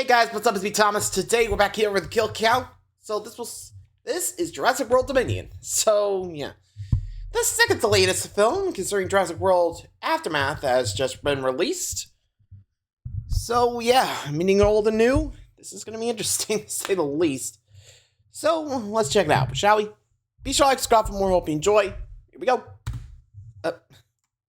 Hey guys, what's up? It's me, Thomas. Today we're back here with the kill count. So this is Jurassic World Dominion. So yeah, the second to latest film concerning Jurassic World Aftermath has just been released. So yeah, meaning old and new. This is gonna be interesting to say the least. So let's check it out, shall we? Be sure to like, subscribe for more. Hope you enjoy. Here we go. And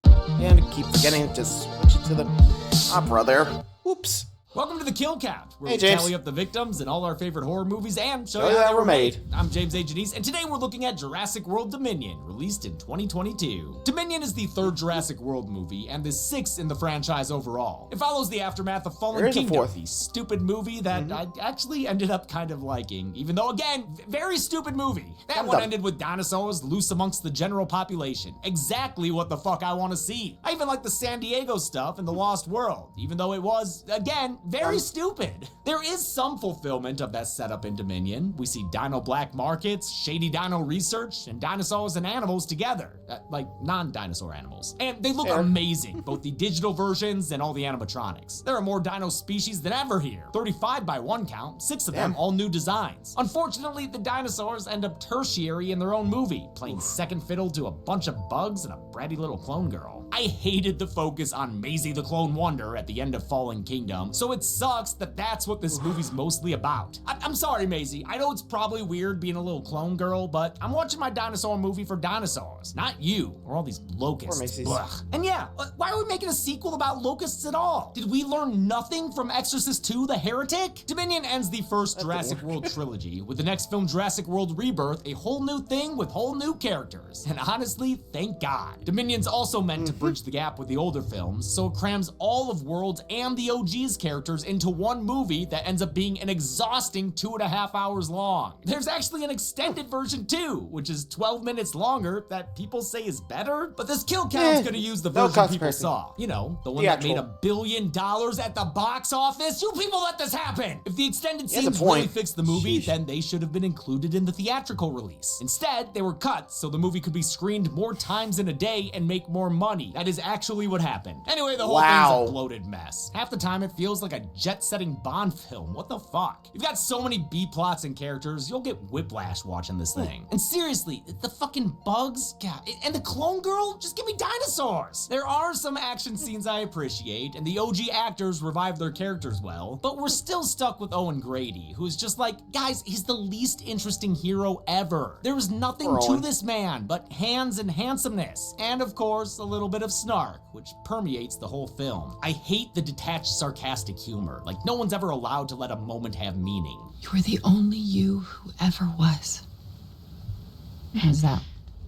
I keep forgetting to switch it to the opera there. Oops. Welcome to the Kill Count, where Hey, we James. tell you up the victims and all our favorite horror movies and show Oh, you yeah, how they we're were made. made. I'm James A. Janice, and today we're looking at Jurassic World Dominion, released in 2022. Dominion is the third Jurassic World movie and the sixth in the franchise overall. It follows the aftermath of Fallen There is a Kingdom, fourth. the stupid movie that I actually ended up kind of liking, even though, again, very stupid movie. That one ended with dinosaurs loose amongst the general population. Exactly what the fuck I want to see. I even like the San Diego stuff in The Lost World, even though it was, again, very stupid. There is some fulfillment of that setup in Dominion. We see dino black markets, shady dino research, and dinosaurs and animals together. Like non-dinosaur animals. And they look amazing, both the digital versions and all the animatronics. There are more dino species than ever here. 35 by one count, 6 of them all new designs. Unfortunately, the dinosaurs end up tertiary in their own movie, playing second fiddle to a bunch of bugs and a bratty little clone girl. I hated the focus on Maisie the Clone Wonder at the end of Fallen Kingdom, so it sucks that that's what this movie's mostly about. I'm sorry, Maisie. I know it's probably weird being a little clone girl, but I'm watching my dinosaur movie for dinosaurs, not you or all these locusts. Blech. And yeah, why are we making a sequel about locusts at all? Did we learn nothing from Exorcist 2: The Heretic? Dominion ends the first Jurassic World trilogy, with the next film, Jurassic World Rebirth, a whole new thing with whole new characters. And honestly, thank God. Dominion's also meant to bridge the gap with the older films, so it crams all of World's and the OG's characters into one movie that ends up being an exhausting 2.5 hours long. There's actually an extended version too, which is 12 minutes longer, that people say is better, but this kill count's gonna use the version people saw. You know, the one that made $1 billion at the box office. You people let this happen! If the extended scenes really fixed the movie, then they should have been included in the theatrical release. Instead, they were cut so the movie could be screened more times in a day and make more money. That is actually what happened. Anyway, the whole thing's a bloated mess. Half the time it feels like a jet-setting Bond film. What the fuck? You've got so many B-plots and characters, you'll get whiplash watching this thing. And seriously, the fucking bugs, God, and the clone girl, just give me dinosaurs. There are some action scenes I appreciate, and the OG actors revive their characters well, but we're still stuck with Owen Grady, who's just like, guys, he's the least interesting hero ever. There is nothing to this man but hands and handsomeness, and of course, a little bit of snark, which permeates the whole film. I hate the detached, sarcastic humor. Like, no one's ever allowed to let a moment have meaning. You were the only you who ever was. Is that,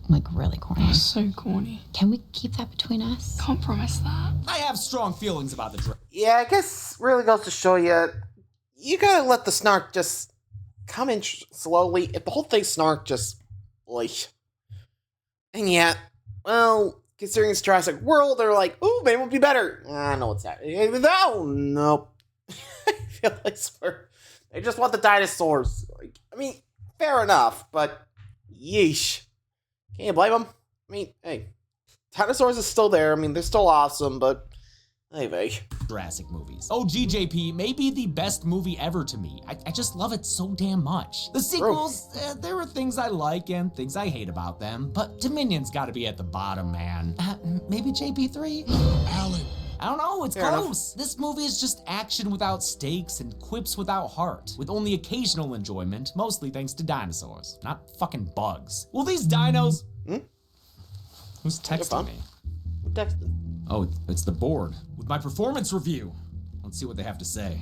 like, really corny? That's so corny. Can we keep that between us? Can't promise that. I have strong feelings about the Yeah, I guess really goes to show you, you gotta let the snark just come in slowly. If the whole thing snark, just, like... And yet, well, considering it's Jurassic World, they're like, ooh, maybe it would be better. I know what's happening. No, nope. I feel like they just want the dinosaurs. Like, I mean, fair enough, but yeesh. Can't you blame them? I mean, hey, dinosaurs is still there. I mean, they're still awesome, but anyway. Jurassic movies. OGJP may be the best movie ever to me. I just love it so damn much. The sequels, there are things I like and things I hate about them, but Dominion's gotta be at the bottom, man. Maybe JP3? Alan. I don't know, it's Fair close. This movie is just action without stakes and quips without heart, with only occasional enjoyment, mostly thanks to dinosaurs, not fucking bugs. Will these dinos... Who's texting me? Who texted? Oh, it's the board with my performance review. Let's see what they have to say.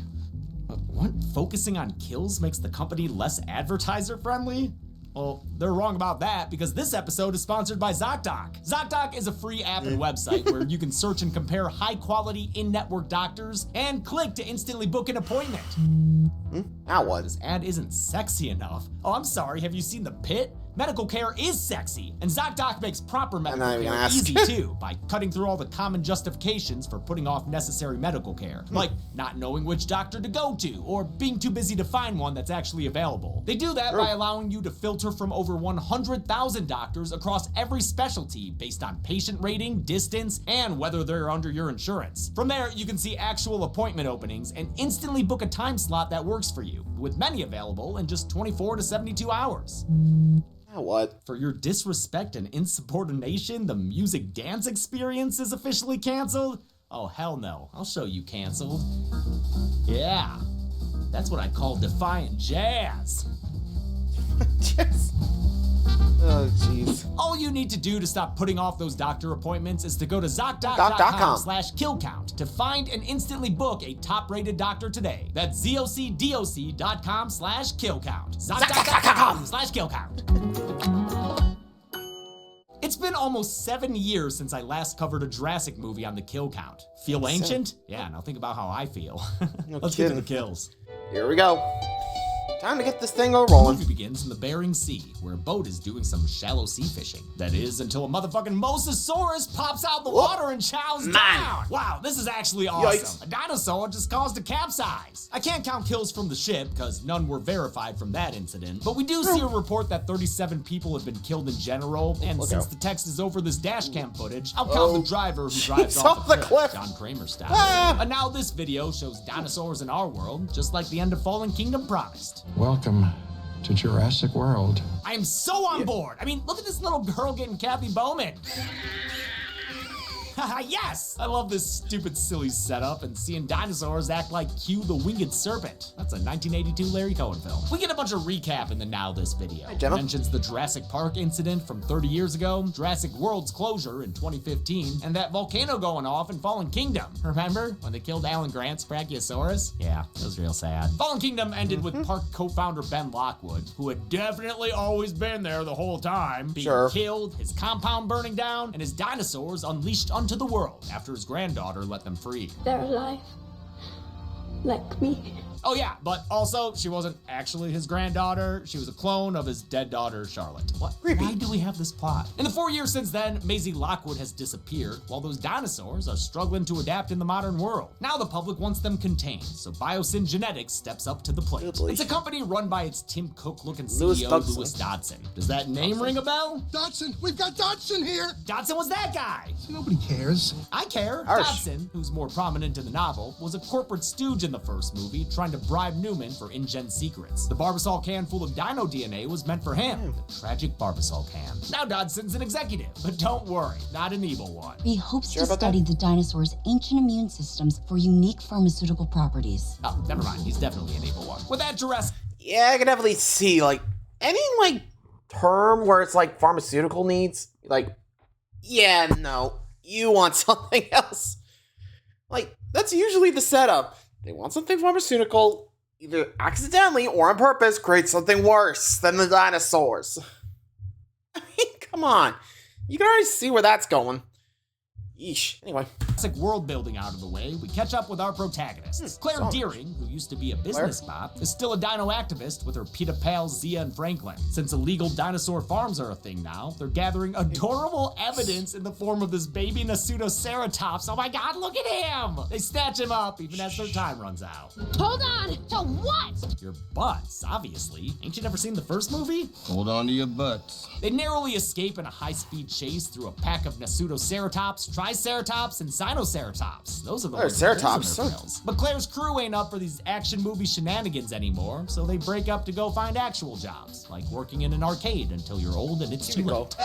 What? Focusing on kills makes the company less advertiser friendly? Well, they're wrong about that because this episode is sponsored by ZocDoc. ZocDoc is a free app and website where you can search and compare high-quality in-network doctors and click to instantly book an appointment. Now what? This ad isn't sexy enough. Oh, I'm sorry, have you seen The Pit? medical care is sexy, and ZocDoc makes proper medical not even care gonna ask. easy too, by cutting through all the common justifications for putting off necessary medical care, like not knowing which doctor to go to, or being too busy to find one that's actually available. They do that by allowing you to filter from over 100,000 doctors across every specialty based on patient rating, distance, and whether they're under your insurance. From there, you can see actual appointment openings and instantly book a time slot that works for you, with many available in just 24 to 72 hours. Now what? For your disrespect and insubordination, the music dance experience is officially canceled? Oh, hell no. I'll show you canceled. Yeah, that's what I call defiant jazz. Yes. Oh, jeez. All you need to do to stop putting off those doctor appointments is to go to ZocDoc.com/killcount to find and instantly book a top-rated doctor today. That's ZocDoc.com/killcount. ZocDoc.com/killcount. It's been almost 7 years since I last covered a Jurassic movie on the kill count. Feel ancient? Yeah, now think about how I feel. Let's get to the kills. Here we go. Time to get this thing all The rolling. movie begins in the Bering Sea, where a boat is doing some shallow sea fishing. That is, until a motherfucking Mosasaurus pops out the water and chows down. Wow, this is actually awesome. Yikes. A dinosaur just caused a capsize. I can't count kills from the ship, because none were verified from that incident, but we do see a report that 37 people have been killed in general, and since the text is over this dash cam footage, I'll count the driver who drives off the cliff, John Kramer style. And now this video shows dinosaurs in our world, just like the end of Fallen Kingdom promised. Welcome to Jurassic World. I am so on board. I mean, look at this little girl getting Kathy Bowman. Yes! I love this stupid, silly setup and seeing dinosaurs act like Q the Winged Serpent. That's a 1982 Larry Cohen film. We get a bunch of recap in the Now This video. It mentions the Jurassic Park incident from 30 years ago, Jurassic World's closure in 2015, and that volcano going off in Fallen Kingdom. Remember when they killed Alan Grant's Brachiosaurus? Yeah, it was real sad. Fallen Kingdom ended with Park co-founder Ben Lockwood, who had definitely always been there the whole time, being killed, his compound burning down, and his dinosaurs unleashed onto the world after his granddaughter let them free. They're alive. Like me. Oh yeah, but also, she wasn't actually his granddaughter. She was a clone of his dead daughter, Charlotte. What? Why do we have this plot? In the 4 years since then, Maisie Lockwood has disappeared, while those dinosaurs are struggling to adapt in the modern world. Now the public wants them contained, so Biosyn Genetics steps up to the plate. It's a company run by its Tim Cook-looking CEO, Lewis Dodson. Does that name ring a bell? Dodson! We've got Dodson here! Dodson was that guy! Nobody cares. I care. Dodson, who's more prominent in the novel, was a corporate stooge in the first movie, trying to bribe Newman for InGen secrets. The Barbasol can full of dino DNA was meant for him, the tragic Barbasol can. Now Dodson's an executive, but don't worry, not an evil one. He hopes to study the dinosaurs' ancient immune systems for unique pharmaceutical properties. Oh, never mind, he's definitely an evil one. With that, Jurassic... Yeah, I can definitely see, like, any, like, term where it's, like, pharmaceutical needs. Like, yeah, no, you want something else. Like, that's usually the setup. They want something pharmaceutical, either accidentally or on purpose, create something worse than the dinosaurs. I mean, come on. You can already see where that's going. Yeesh. Anyway. Jurassic world building out of the way, we catch up with our protagonists. Claire Deering, who used to be a business bop, is still a dino activist with her PETA pals Zia and Franklin. Since illegal dinosaur farms are a thing now, they're gathering adorable evidence in the form of this baby Nasutoceratops. Oh my god, look at him! They snatch him up even as their time runs out. Hold on! To what? Your butts, obviously. Ain't you never seen the first movie? Hold on to your butts. They narrowly escape in a high-speed chase through a pack of Nasutoceratops, Triceratops, and Sinoceratops. Those are the ones with holes in their tails. But Claire's crew ain't up for these action movie shenanigans anymore, so they break up to go find actual jobs, like working in an arcade until you're old and it's too late.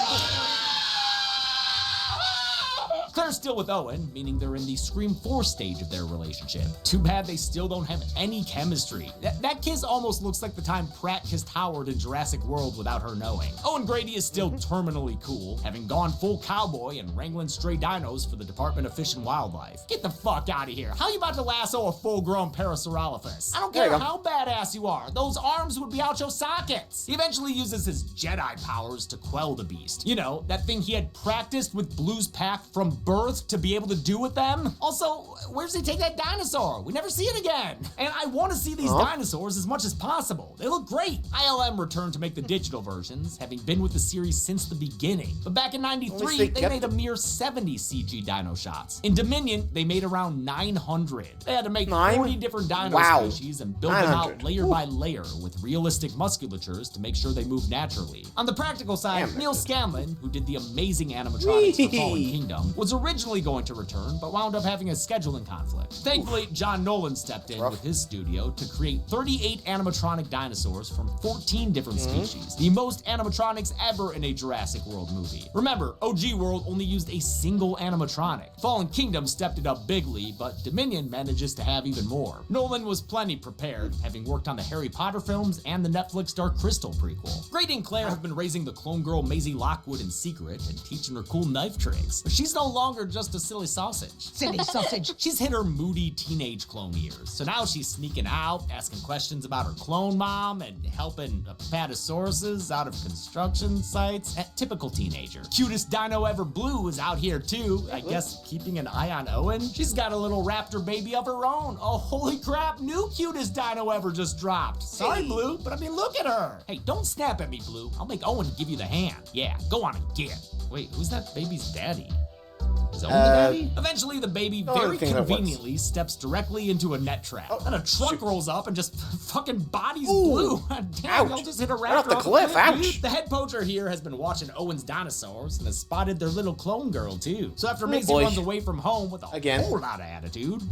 Claire's still with Owen, meaning they're in the Scream 4 stage of their relationship. Too bad they still don't have any chemistry. That kiss almost looks like the time Pratt kissed Howard in Jurassic World without her knowing. Owen Grady is still terminally cool, having gone full cowboy and wrangling stray dinos for the Department of Fish and Wildlife. Get the fuck out of here. How you about to lasso a full-grown Parasaurolophus? I don't care how badass you are. Those arms would be out your sockets. He eventually uses his Jedi powers to quell the beast. You know, that thing he had practiced with Blue's pack from birth to be able to do with them? Also, where's he take that dinosaur? We never see it again. And I want to see these dinosaurs as much as possible. They look great. ILM returned to make the digital versions, having been with the series since the beginning. But back in '93, they made a mere 70 CG dino shots. In Dominion, they made around 900. They had to make 40 different dino species and build them out layer by layer with realistic musculatures to make sure they move naturally. On the practical side, Neil Scanlon, who did the amazing animatronics for Fallen Kingdom, was originally going to return, but wound up having a scheduling conflict. Thankfully, John Nolan stepped in with his studio to create 38 animatronic dinosaurs from 14 different species, the most animatronics ever in a Jurassic World movie. Remember, OG World only used a single animatronic. Fallen Kingdom stepped it up bigly, but Dominion manages to have even more. Nolan was plenty prepared, having worked on the Harry Potter films and the Netflix Dark Crystal prequel. Grady and Claire have been raising the clone girl Maisie Lockwood in secret and teaching her cool knife tricks. But she's no longer just a silly sausage. Silly sausage. She's hit her moody teenage clone years, so now she's sneaking out, asking questions about her clone mom, and helping apatosauruses out of construction sites. A typical teenager. Cutest dino ever Blue is out here too, I guess keeping an eye on Owen. She's got a little raptor baby of her own. Oh, holy crap, new cutest dino ever just dropped. Sorry, Blue, but I mean, look at her. Hey, don't snap at me, Blue. I'll make Owen give you the hand. Yeah, go on and get. Wait, who's that baby's daddy? Is Owen the daddy? Eventually, the baby very conveniently steps directly into a net trap. Then a truck rolls up and just fucking bodies Blue. Damn, y'all just hit a raptor off the cliff. Ouch. The head poacher here has been watching Owen's dinosaurs and has spotted their little clone girl too. So after Maisie runs away from home with a whole lot of attitude,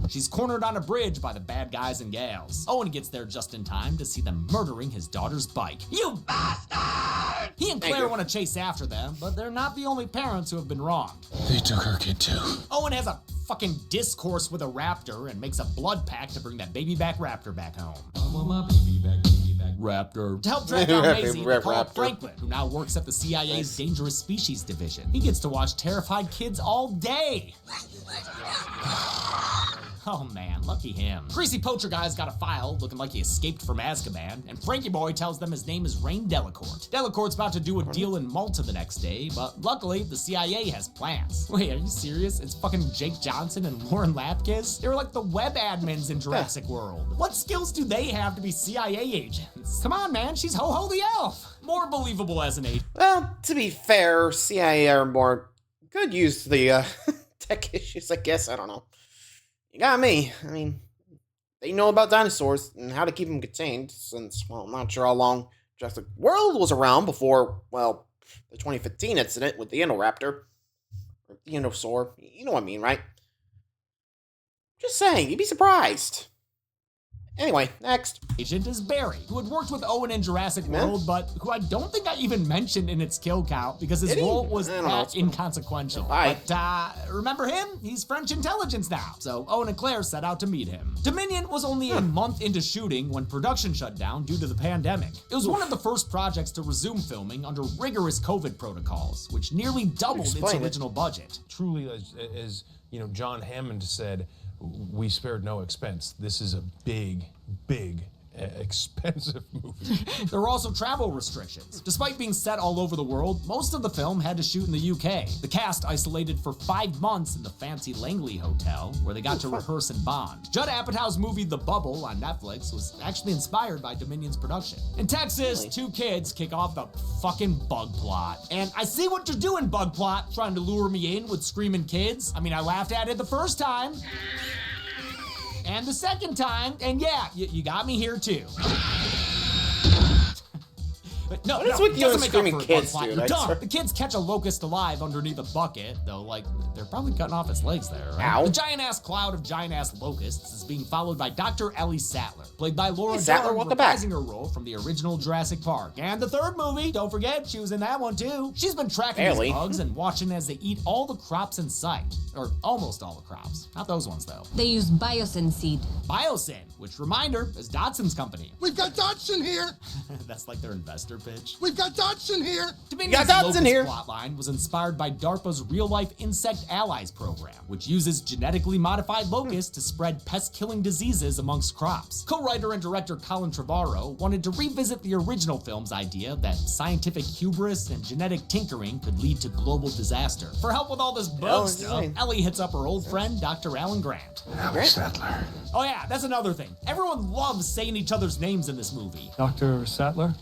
she's cornered on a bridge by the bad guys and gals. Owen gets there just in time to see them murdering his daughter's bike. You bastard! He and Claire want to chase after them, but they're not the only parents who have been wronged. They took her kid too. Owen has a fucking discourse with a raptor and makes a blood pact to bring that baby back raptor back home. I want my baby back raptor. To help track down Maisie, they call Franklin, who now works at the CIA's Dangerous Species Division. He gets to watch terrified kids all day. Oh man, lucky him. Greasy poacher guy's got a file looking like he escaped from Azkaban, and Frankie Boy tells them his name is Rain Delacourt. Delacourt's about to do a deal in Malta the next day, but luckily the CIA has plans. Wait, are you serious? It's fucking Jake Johnson and Lauren Lapkus? They were like the web admins in Jurassic World. What skills do they have to be CIA agents? Come on, man, she's Ho-Ho the elf. More believable as an agent. Well, to be fair, CIA are more good use to the tech issues, I guess. I don't know. You got me. I mean, they know about dinosaurs and how to keep them contained since, well, I'm not sure how long Jurassic World was around before, well, the 2015 incident with the Indoraptor. Or Dinosaur. You know what I mean, right? Just saying, you'd be surprised. Anyway, next. Agent is Barry, who had worked with Owen in Jurassic World, but who I don't think I even mentioned in its kill count because his role was that inconsequential. But remember him? He's French intelligence now. So Owen and Claire set out to meet him. Dominion was only a month into shooting when production shut down due to the pandemic. It was one of the first projects to resume filming under rigorous COVID protocols, which nearly doubled its original budget. Truly, as you know, John Hammond said, we spared no expense. This is a big, expensive movie. There were also travel restrictions. Despite being set all over the world, most of the film had to shoot in the UK. The cast isolated for 5 months in the fancy Langley Hotel, where they got to rehearse and bond. Judd Apatow's movie The Bubble on Netflix was actually inspired by Dominion's production. In Texas, 2 kids kick off the fucking bug plot. And I see what you're doing, bug plot, trying to lure me in with screaming kids. I mean, I laughed at it the first time. And the second time, and yeah, you got me here too. But no, what is with you and screaming kids, dude? You're dumb. The kids catch a locust alive underneath a bucket, though, like, they're probably cutting off its legs there, right? Ow. The giant-ass cloud of giant-ass locusts is being followed by Dr. Ellie Sattler, played by Laura Dern, reprising her role from the original Jurassic Park. And the third movie, don't forget, she was in that one too. She's been tracking these bugs and watching as they eat all the crops in sight. Or almost all the crops. Not those ones, though. They use biosyn seed. Biosyn, which, reminder, is Dodson's company. We've got Dodson here! That's like their investor elevator pitch. We've got Dodson here! Dominion's Dodson Locus here. plotline was inspired by DARPA's real-life Insect Allies program, which uses genetically modified locusts to spread pest-killing diseases amongst crops. Co-writer and director Colin Trevorrow wanted to revisit the original film's idea that scientific hubris and genetic tinkering could lead to global disaster. For help with all this bug stuff, Ellie hits up her old friend, Dr. Alan Grant. Ellie Sattler. Oh yeah, that's another thing. Everyone loves saying each other's names in this movie. Dr. Sattler?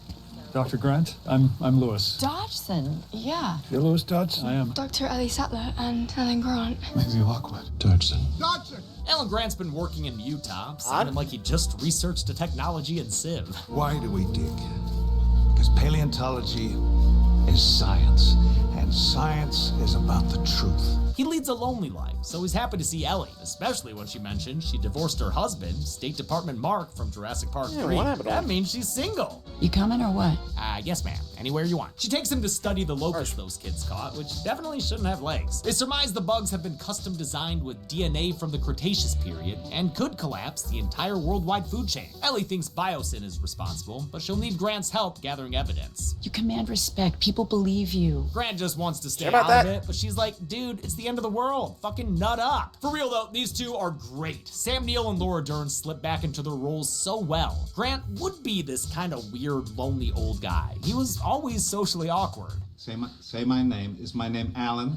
Dr. Grant? I'm Lewis. Dodgson, yeah. You're Lewis Dodgson? I am. Dr. Ellie Sattler and Alan Grant. Maybe Lockwood. Dodgson. Dodson! Alan Grant's been working in Utah, sounding like he just researched a technology in Civ. Why do we dig? Because paleontology is science, and science is about the truth. He leads a lonely life, so he's happy to see Ellie, especially when she mentioned she divorced her husband, State Department Mark from Jurassic Park 3. what happened to That him? means she's single. You coming or what? Yes, ma'am. Anywhere you want. She takes him to study the locust those kids caught, which definitely shouldn't have legs. They surmise the bugs have been custom designed with DNA from the Cretaceous period and could collapse the entire worldwide food chain. Ellie thinks Biosyn is responsible, but she'll need Grant's help gathering evidence. You command respect. People believe you. Grant just wants to stay Sure about out of that? it, but she's like, dude, it's the end of the world. Fucking nut up. For real though, these two are great. Sam Neill and Laura Dern slip back into their roles so well. Grant would be this kind of weird, lonely old guy. He was always socially awkward. Say my name. Is my name Alan?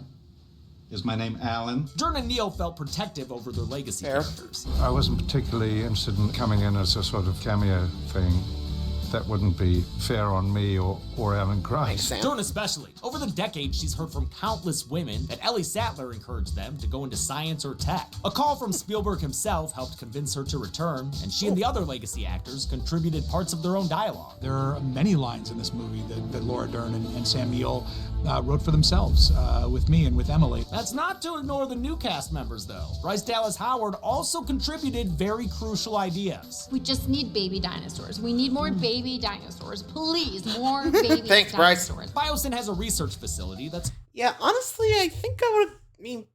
Is my name Alan? Dern and Neill felt protective over their legacy characters. I wasn't particularly interested in coming in as a sort of cameo thing. That wouldn't be fair on me or Alan Grant. Dern especially. Over the decades, she's heard from countless women that Ellie Sattler encouraged them to go into science or tech. A call from Spielberg himself helped convince her to return, and she and the other legacy actors contributed parts of their own dialogue. There are many lines in this movie that Laura Dern and Sam Neill wrote for themselves with me and with Emily. That's not to ignore the new cast members, though. Bryce Dallas Howard also contributed very crucial ideas. We just need baby dinosaurs. We need more baby dinosaurs. Please, more baby Thanks, Bryce. dinosaurs. Biosyn has a research facility that's... Yeah, honestly, I think I would.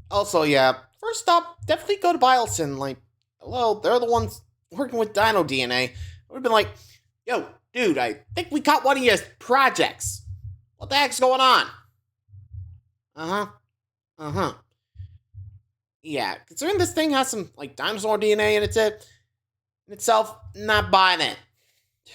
Also, yeah. First up, definitely go to Biosyn. Like, hello, they're the ones working with Dino DNA. I would have been like, yo, dude, I think we caught one of your projects. What the heck's going on? Yeah, considering this thing has some, like, dinosaur DNA in itself, not buying it.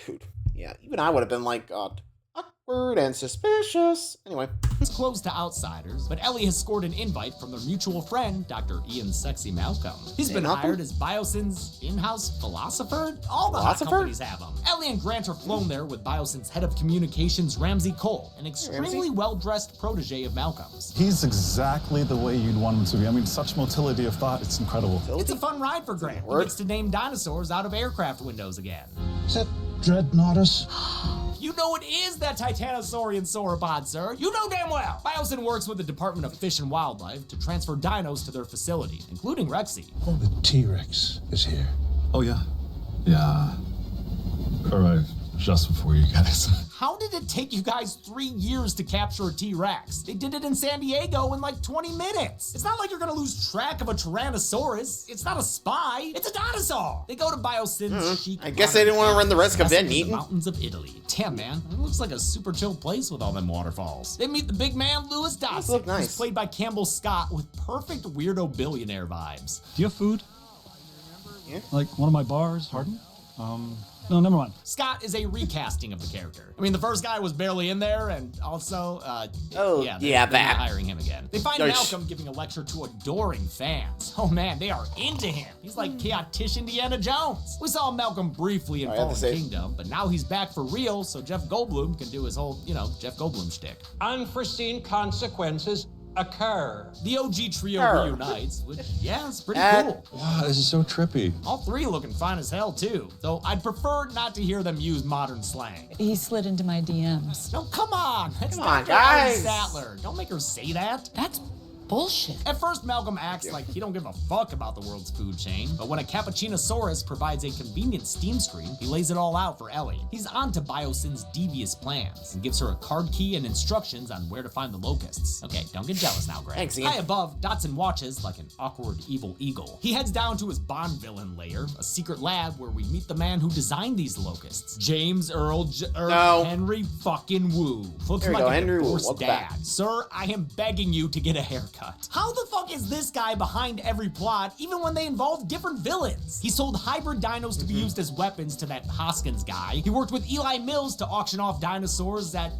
Dude, yeah, even I would have been like, God, awkward and suspicious. Anyway. It's closed to outsiders, but Ellie has scored an invite from their mutual friend, Dr. Ian Sexy Malcolm. He's been hired as Biosyn's in-house philosopher? All the hot companies have him. Ellie and Grant are flown there with Biosyn's head of communications, Ramsey Cole, an extremely well-dressed protege of Malcolm's. He's exactly the way you'd want him to be. I mean, such motility of thought, it's incredible. It's a fun ride for Grant. He gets to name dinosaurs out of aircraft windows again. Is that Dreadnoughtus? You know it is that Titanosaurian sauropod, sir. You know damn well. Biosyn works with the Department of Fish and Wildlife to transfer dinos to their facility, including Rexy. Oh, the T-Rex is here. Oh, yeah. Yeah. Arrived just before you guys. How did it take you guys 3 years to capture a T-Rex? They did it in San Diego in like 20 minutes. It's not like you're gonna lose track of a Tyrannosaurus. It's not a spy. It's a dinosaur. They go to Biosyn's chic. I guess they didn't want to run the risk of getting in the eaten. mountains of Italy. Damn, man, it looks like a super chill place with all them waterfalls. They meet the big man, Lewis Dodson, look nice. who's played by Campbell Scott with perfect weirdo billionaire vibes. Do you have food? Yeah. Like one of my bars? Pardon? No, never mind. Scott is a recasting of the character. I mean, the first guy was barely in there, and also, they're that. hiring him again. They find Malcolm giving a lecture to adoring fans. Oh man, they are into him. He's like chaotish Indiana Jones. We saw Malcolm briefly in Fallen Kingdom, but now he's back for real, so Jeff Goldblum can do his whole, Jeff Goldblum shtick. Unforeseen consequences occur. The OG trio reunites, which, it's pretty cool. Wow, this is so trippy. All three looking fine as hell, too. Though I'd prefer not to hear them use modern slang. He slid into my DMs. No, come on. That's Come on, Dr. Ellie guys. Sattler. Don't make her say that. That's bullshit. At first, Malcolm acts like he don't give a fuck about the world's food chain, but when a Cappuccinosaurus provides a convenient steam stream, he lays it all out for Ellie. He's on to Biosyn's devious plans and gives her a card key and instructions on where to find the locusts. Okay, don't get jealous now, Greg. Thanks, Ian. High above, Dotson watches like an awkward evil eagle. He heads down to his Bond villain lair, a secret lab where we meet the man who designed these locusts, James Earl Henry fucking Wu. Looks There you like go, a Henry Wu. divorced Welcome dad. back. Sir, I am begging you to get a haircut. How the fuck is this guy behind every plot, even when they involve different villains? He sold hybrid dinos to be used as weapons to that Hoskins guy. He worked with Eli Mills to auction off dinosaurs at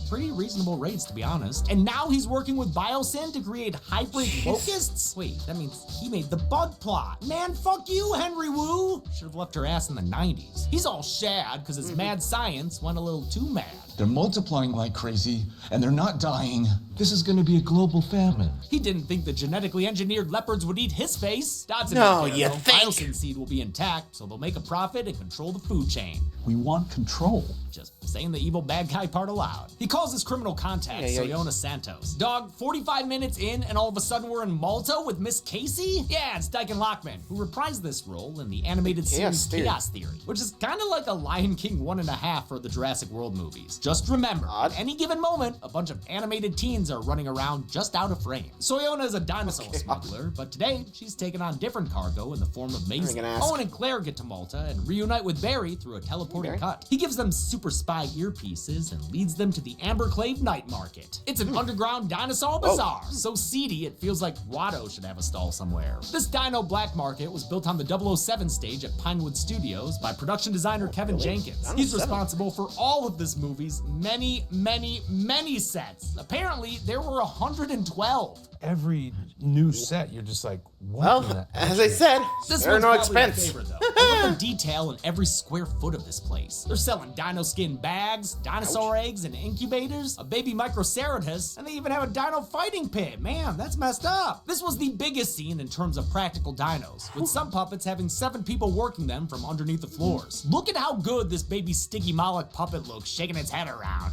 pretty reasonable rates, to be honest. And now he's working with Biosyn to create hybrid locusts? Wait, that means he made the bug plot. Man, fuck you, Henry Wu. Should have left her ass in the 90s. He's all shad because his mad science went a little too mad. They're multiplying like crazy, and they're not dying. This is gonna be a global famine. He didn't think the genetically engineered leopards would eat his face. Dodson No, didn't care, you though. think? Biosyn seed will be intact, so they'll make a profit and control the food chain. We want control. Just saying the evil bad guy part aloud. He calls his criminal contact, Soyona Santos. Dog, 45 minutes in, and all of a sudden we're in Malta with Miss Casey? Yeah, it's Dyken Lockman, who reprised this role in the animated series Chaos Theory, which is kind of like a Lion King 1.5 for the Jurassic World movies. Just remember, at any given moment, a bunch of animated teens are running around just out of frame. Soyona is a dinosaur smuggler, but today she's taken on different cargo in the form of Maisie. Owen and Claire get to Malta and reunite with Barry through a teleporting cut. He gives them super spy earpieces and leads them to the Amberclave Night Market. It's an underground dinosaur bazaar, so seedy it feels like Watto should have a stall somewhere. This Dino Black Market was built on the 007 stage at Pinewood Studios by production designer Kevin Jenkins. He's responsible for all of this movie's many sets. Apparently, there were 112. Every new set, you're just like, what? Well, as I said, This there are one's no probably my expense. favorite, though. I love the detail in every square foot of this place. They're selling dino skin bags, dinosaur eggs and incubators, a baby Microceratops, and they even have a dino fighting pit. Man, that's messed up. This was the biggest scene in terms of practical dinos, with some puppets having 7 people working them from underneath the floors. Look at how good this baby Sticky Moloch puppet looks, shaking its head around.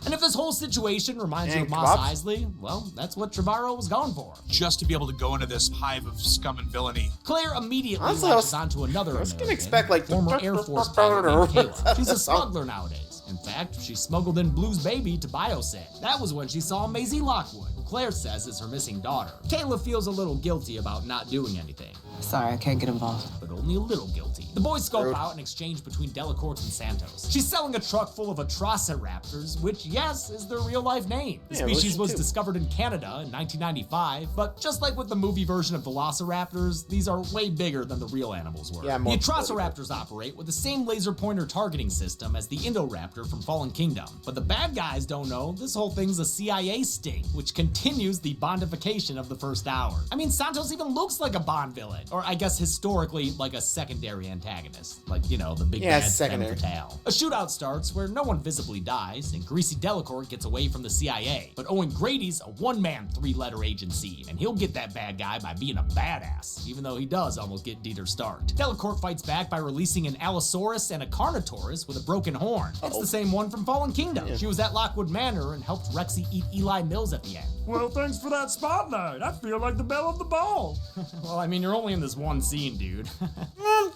And if this whole situation reminds you of Mos Eisley, well, that's what Trevorrow was going for. Just to be able to go into this hive of scum and villainy. Claire immediately Honestly, latches onto another I was gonna American, expect, like, former Air Force pilot named Kayla. She's a smuggler nowadays. In fact, she smuggled in Blue's baby to Biosyn. That was when she saw Maisie Lockwood, who Claire says is her missing daughter. Kayla feels a little guilty about not doing anything. Sorry, I can't get involved. But only a little guilty. The boys scope out an exchange between Delacorte and Santos. She's selling a truck full of Atrociraptors, which, yes, is their real-life name. The species was discovered in Canada in 1995, but just like with the movie version of Velociraptors, these are way bigger than the real animals were. Yeah, the Atrociraptors operate with the same laser pointer targeting system as the Indoraptor from Fallen Kingdom. But the bad guys don't know this whole thing's a CIA sting, which continues the Bondification of the first hour. I mean, Santos even looks like a Bond villain. Or I guess historically, like a secondary antagonist. Like, you know, the big bad secondary. fatale. A shootout starts where no one visibly dies, and Greasy Delacorte gets away from the CIA. But Owen Grady's a one-man 3-letter agency, and he'll get that bad guy by being a badass, even though he does almost get Dieter starked. Delacorte fights back by releasing an Allosaurus and a Carnotaurus with a broken horn. It's the same one from Fallen Kingdom. She was at Lockwood Manor and helped Rexy eat Eli Mills at the end. Well, thanks for that spotlight. I feel like the belle of the ball. Well, I mean, you're only in this one scene, dude. No.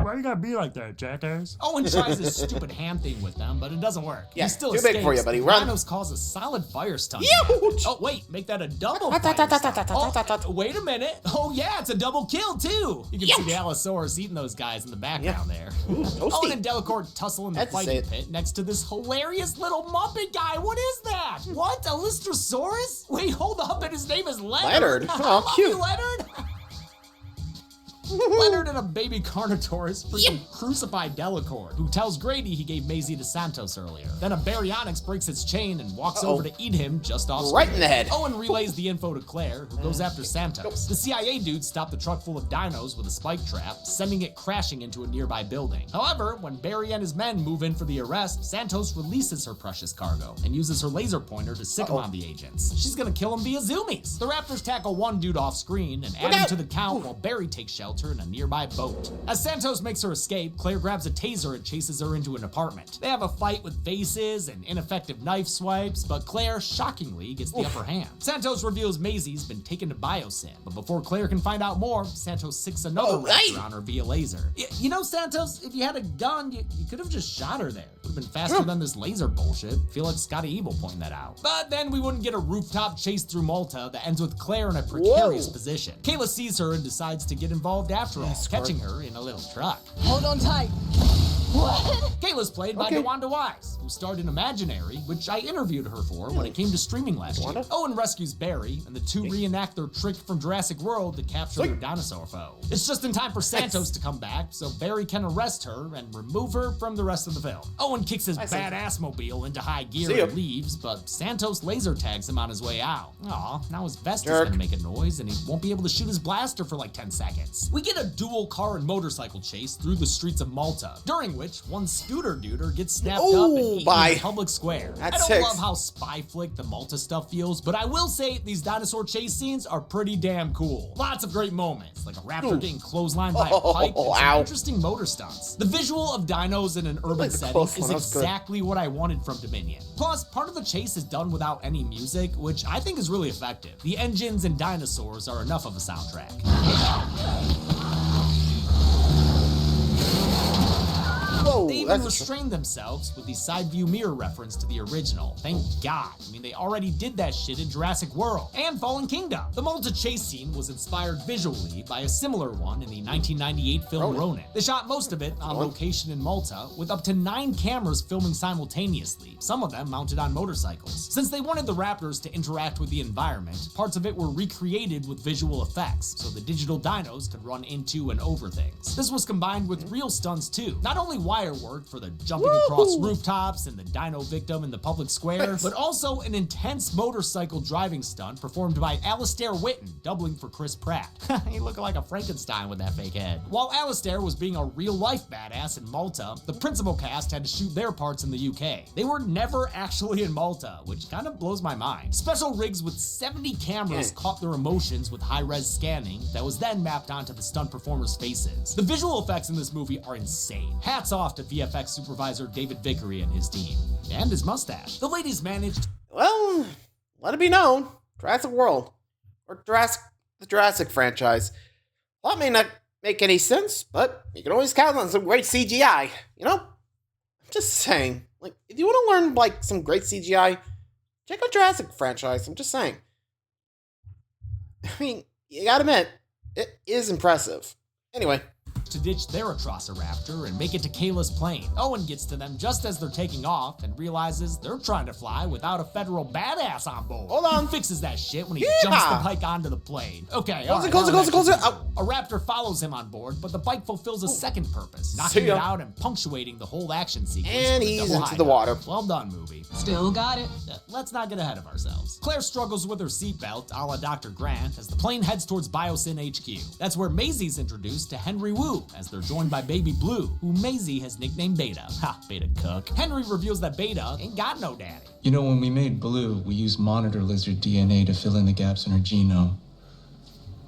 Why you gotta be like that, jackass? Owen tries his stupid hand thing with them, but it doesn't work. Yeah, he still too escapes. big for you, buddy. Run. Dinos cause a solid fire stun. Huge. Oh, wait, make that a double fire stun. Oh, wait a minute. Oh, yeah, it's a double kill, too. You can see the Allosaurus eating those guys in the background there. Owen and Delacorte tussle in the fighting pit next to this hilarious little Muppet guy. What is that? What, a Lystrosaurus? Wait, hold up, and his name is Leonard. Leonard? Oh, cute. Leonard? Leonard and a baby Carnotaurus freaking crucify Delacorte, who tells Grady he gave Maisie to Santos earlier. Then a Baryonyx breaks its chain and walks over to eat him just off Right screen. in the head. Owen relays the info to Claire, who goes after Santos. The CIA dudes stop the truck full of dinos with a spike trap, sending it crashing into a nearby building. However, when Barry and his men move in for the arrest, Santos releases her precious cargo and uses her laser pointer to sick him on the agents. She's gonna kill him via zoomies. The Raptors tackle one dude off screen and add him to the count while Barry takes shelter shelter in a nearby boat. As Santos makes her escape, Claire grabs a taser and chases her into an apartment. They have a fight with vases and ineffective knife swipes, but Claire shockingly gets the upper hand. Santos reveals Maisie's been taken to Biosyn, but before Claire can find out more, Santos sicks another raptor on her via laser. You know, Santos, if you had a gun, you could have just shot her there. Would have been faster than this laser bullshit. Feel like Scotty Evil pointing that out. But then we wouldn't get a rooftop chase through Malta that ends with Claire in a precarious position. Kayla sees her and decides to get involved after all, catching her in a little truck. Hold on tight. What? Kayla's played by DeWanda Wise, who starred in Imaginary, which I interviewed her for when it came to streaming last year. Owen rescues Barry, and the two reenact their trick from Jurassic World to capture their dinosaur foe. It's just in time for Santos to come back, so Barry can arrest her and remove her from the rest of the film. Owen kicks his badass mobile into high gear and leaves, but Santos laser tags him on his way out. Aw, now his vest is gonna make a noise, and he won't be able to shoot his blaster for like 10 seconds. We get a dual car and motorcycle chase through the streets of Malta, during which one scooter duder gets snapped up and eaten in a public square. I don't love how spy flick the Malta stuff feels, but I will say these dinosaur chase scenes are pretty damn cool. Lots of great moments, like a raptor getting clotheslined by a pipe and some interesting motor stunts. The visual of dinos in an urban setting is exactly what I wanted from Dominion. Plus, part of the chase is done without any music, which I think is really effective. The engines and dinosaurs are enough of a soundtrack. They even restrained themselves with the side view mirror reference to the original. Thank God. I mean, they already did that shit in Jurassic World and Fallen Kingdom. The Malta chase scene was inspired visually by a similar one in the 1998 film Ronin. They shot most of it on location in Malta with up to 9 cameras filming simultaneously, some of them mounted on motorcycles. Since they wanted the raptors to interact with the environment, parts of it were recreated with visual effects, so the digital dinos could run into and over things. This was combined with real stunts too. Not only wire work for the jumping across rooftops and the dino victim in the public square, but also an intense motorcycle driving stunt performed by Alistair Witten, doubling for Chris Pratt. He looked like a Frankenstein with that fake head. While Alistair was being a real-life badass in Malta, the principal cast had to shoot their parts in the UK. They were never actually in Malta, which kind of blows my mind. Special rigs with 70 cameras caught their emotions with high-res scanning that was then mapped onto the stunt performers' faces. The visual effects in this movie are insane. Hats off to VFX supervisor David Vickery and his team. And his mustache. The ladies managed... Well, let it be known. Jurassic World. Or the Jurassic franchise. Well, that may not make any sense, but you can always count on some great CGI, you know? I'm just saying. Like, if you want to learn, like, some great CGI, check out Jurassic franchise. I'm just saying. I mean, you gotta admit, it is impressive. Anyway. To ditch their Atrociraptor and make it to Kayla's plane. Owen gets to them just as they're taking off and realizes they're trying to fly without a federal badass on board. Hold on. He fixes that shit when he jumps the bike onto the plane. Okay, close it. A raptor follows him on board, but the bike fulfills a second purpose, knocking it out and punctuating the whole action sequence. And he's into the water. Well done, movie. Still got it. Let's not get ahead of ourselves. Claire struggles with her seatbelt, a la Dr. Grant, as the plane heads towards Biosyn HQ. That's where Maisie's introduced to Henry Wu, as they're joined by baby Blue, who Maisie has nicknamed Beta. Ha, Beta cook. Henry reveals that Beta ain't got no daddy. You know, when we made Blue, we used monitor lizard DNA to fill in the gaps in her genome.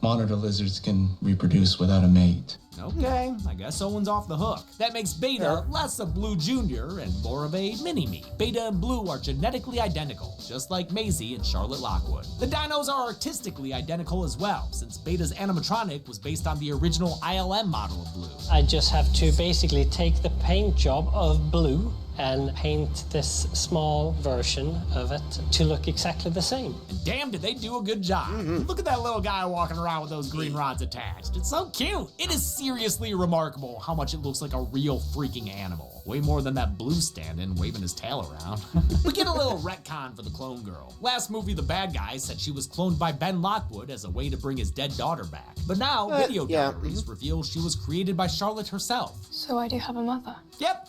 Monitor lizards can reproduce without a mate. Okay, I guess Owen's off the hook. That makes Beta less a Blue Jr. and more of a mini-me. Beta and Blue are genetically identical, just like Maisie and Charlotte Lockwood. The dinos are artistically identical as well, since Beta's animatronic was based on the original ILM model of Blue. I just have to basically take the paint job of Blue and paint this small version of it to look exactly the same. And damn, did they do a good job. Look at that little guy walking around with those green rods attached. It's so cute. It is seriously remarkable how much it looks like a real freaking animal. Way more than that Blue stand-in waving his tail around. We get a little retcon for the clone girl. Last movie, the bad guy said she was cloned by Ben Lockwood as a way to bring his dead daughter back. But now, video diaries reveal she was created by Charlotte herself. So I do have a mother. Yep.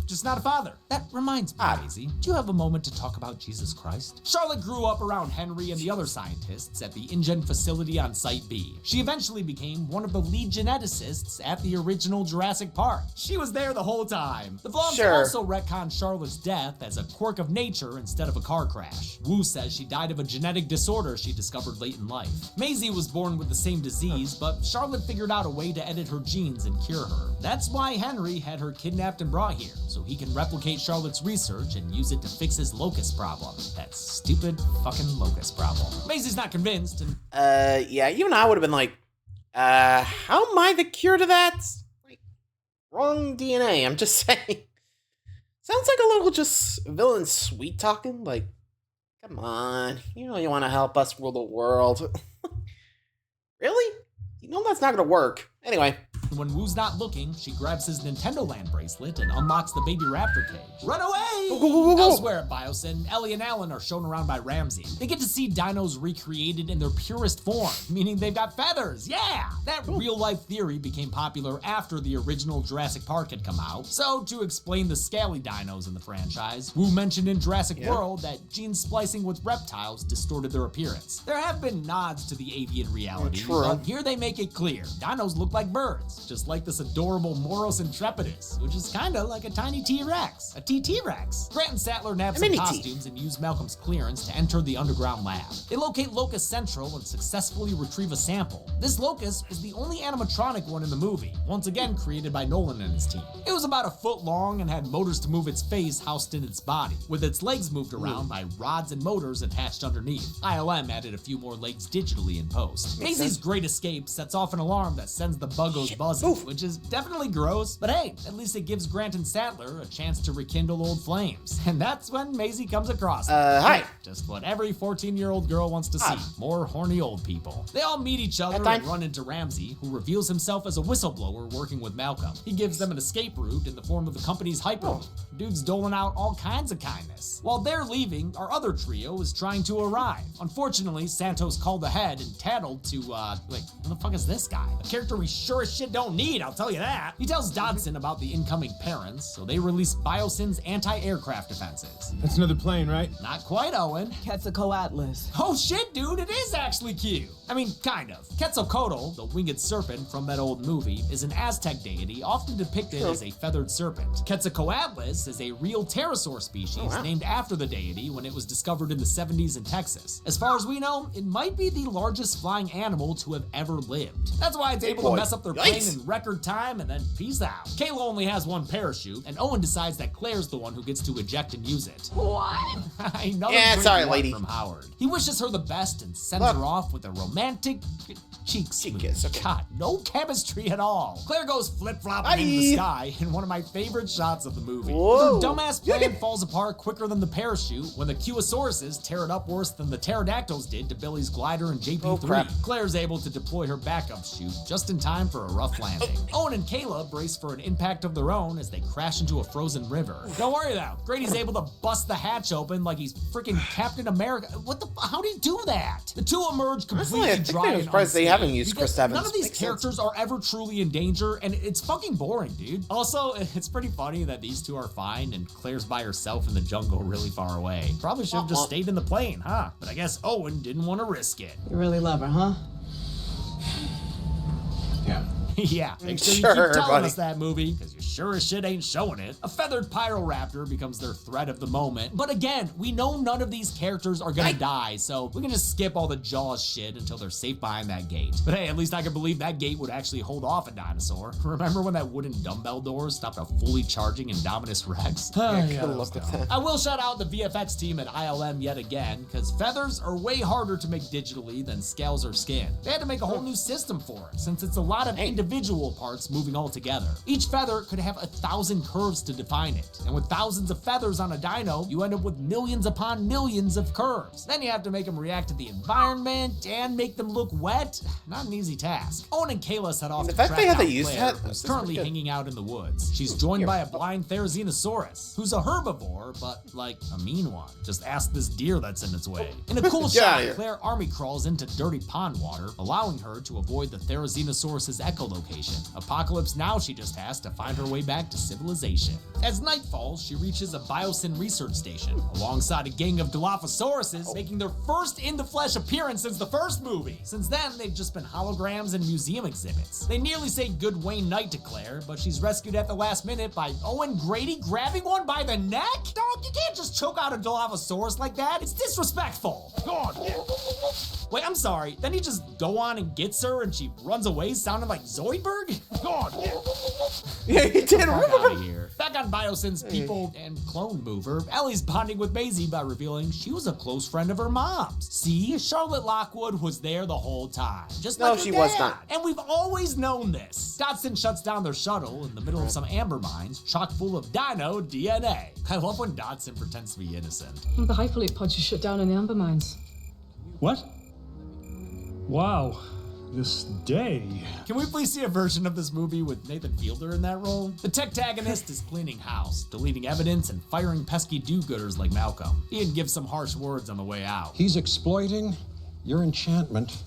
just not a father. That reminds me, Maisie, do you have a moment to talk about Jesus Christ? Charlotte grew up around Henry and the other scientists at the InGen facility on Site B. She eventually became one of the lead geneticists at the original Jurassic Park. She was there the whole time. The vlogs also retcon Charlotte's death as a quirk of nature instead of a car crash. Wu says she died of a genetic disorder she discovered late in life. Maisie was born with the same disease, but Charlotte figured out a way to edit her genes and cure her. That's why Henry had her kidnapped and brought here, so he can replicate Charlotte's research and use it to fix his Locus problem. That stupid fucking Locus problem. Maisie's not convinced, and yeah, you and I would have been like, how am I the cure to that? Like, wrong DNA, I'm just saying. Sounds like a little just villain sweet talking, like, come on, you know you want to help us rule the world. Really? You know that's not gonna work. Anyway. When Wu's not looking, she grabs his Nintendo Land bracelet and unlocks the baby raptor cage. Run away! Go. Elsewhere at Biosyn, Ellie and Alan are shown around by Ramsey. They get to see dinos recreated in their purest form, meaning they've got feathers. Yeah! That real-life theory became popular after the original Jurassic Park had come out. So, to explain the scaly dinos in the franchise, Wu mentioned in Jurassic World that gene splicing with reptiles distorted their appearance. There have been nods to the avian reality, but here they make it clear. Dinos look like birds, just like this adorable Moros Intrepidus, which is kinda like a tiny T-Rex. A T-Rex. Grant and Sattler nab some costumes and use Malcolm's clearance to enter the underground lab. They locate Locus Central and successfully retrieve a sample. This Locus was the only animatronic one in the movie, once again created by Nolan and his team. It was about a foot long and had motors to move its face housed in its body, with its legs moved around by rods and motors attached underneath. ILM added a few more legs digitally in post. Maisie's great escape sets off an alarm that sends the buggos buzzing, which is definitely gross, but hey, at least it gives Grant and Sattler a chance to rekindle old flames. And that's when Maisie comes across them. Hi. Just what every 14-year-old girl wants to see. More horny old people. They all meet each other and run into Ramsey, who reveals himself as a whistleblower working with Malcolm. He gives them an escape route in the form of the company's Hyperloop. Dude's doling out all kinds of kindness. While they're leaving, our other trio is trying to arrive. Unfortunately, Santos called ahead and tattled to, wait, who the fuck is this guy? A character we sure as shit don't need, I'll tell you that. He tells Dodson about the incoming parents, so they release Biosyn's anti-aircraft defenses. That's another plane, right? Not quite, Owen. Quetzalcoatlus. Oh shit, dude, it is actually cute. I mean, kind of. Quetzalcoatl, the winged serpent from that old movie, is an Aztec deity often depicted as a feathered serpent. Quetzalcoatlus is a real pterosaur species named after the deity when it was discovered in the 70s in Texas. As far as we know, it might be the largest flying animal to have ever lived. That's why it's able to mess up their plane in record time and then peace out. Kayla only has one parachute, and Owen decides that Claire's the one who gets to eject and use it. What? Sorry, lady. From Howard. He wishes her the best and sends her off with a romantic cheek kiss. God, no chemistry at all. Claire goes flip-flopping into the sky in one of my favorite shots of the movie. Her dumbass plane falls apart quicker than the parachute when the Q-Sauruses tear it up worse than the pterodactyls did to Billy's glider in JP3. Claire's able to deploy her backup chute just in time for a rough landing. Owen and Kayla brace for an impact of their own as they crash into a frozen river. Don't worry though, Grady's able to bust the hatch open like he's freaking Captain America. How do you do that? The two emerge completely dry and unscathed. None of these characters are ever truly in danger, and it's fucking boring, dude. Also, it's pretty funny that these two are fine and Claire's by herself in the jungle really far away. Probably should have just stayed in the plane, huh? But I guess Owen didn't want to risk it. You really love her, huh? Yeah. Yeah, make sure you keep telling us that movie, because you sure as shit ain't showing it. A feathered pyroraptor becomes their threat of the moment. But again, we know none of these characters are gonna die, so we can just skip all the Jaws shit until they're safe behind that gate. But hey, at least I can believe that gate would actually hold off a dinosaur. Remember when that wooden dumbbell door stopped a fully charging Indominus Rex? I will shout out the VFX team at ILM yet again, because feathers are way harder to make digitally than scales or skin. They had to make a whole new system for it, since it's a lot of individual parts moving all together. Each feather could have 1,000 curves to define it, and with thousands of feathers on a dino, you end up with millions upon millions of curves. Then you have to make them react to the environment and make them look wet. Not an easy task. Owen and Kayla set off to track down Claire, who's currently hanging out in the woods. She's joined by a blind Therizinosaurus, who's a herbivore, but like a mean one. Just ask this deer that's in its way. In a cool shot, Claire army crawls into dirty pond water, allowing her to avoid the Therizinosaurus's echolocation location. Apocalypse now, she just has to find her way back to civilization. As night falls, she reaches a biosyn research station, alongside a gang of Dilophosauruses, making their first in-the-flesh appearance since the first movie. Since then, they've just been holograms and museum exhibits. They nearly say good Wayne Knight to Claire, but she's rescued at the last minute by Owen Grady grabbing one by the neck? Dog, you can't just choke out a Dilophosaurus like that. It's disrespectful. God. Wait, I'm sorry. Then he just go on and gets her and she runs away sounding like Zoidberg? God. Yeah, he did. Back out of here. Back on Biosyn's people and clone mover, Ellie's bonding with Maisie by revealing she was a close friend of her mom's. See, Charlotte Lockwood was there the whole time. Just like No, her she dad. was not. And we've always known this. Dodson shuts down their shuttle in the middle of some amber mines, chock full of Dino DNA. I love when Dodson pretends to be innocent. The hyperloop pod just shut down in the amber mines. What? Wow. This day. Can we please see a version of this movie with Nathan Fielder in that role? The tech-tagonist is cleaning house, deleting evidence, and firing pesky do-gooders like Malcolm. He even gives some harsh words on the way out. He's exploiting your enchantment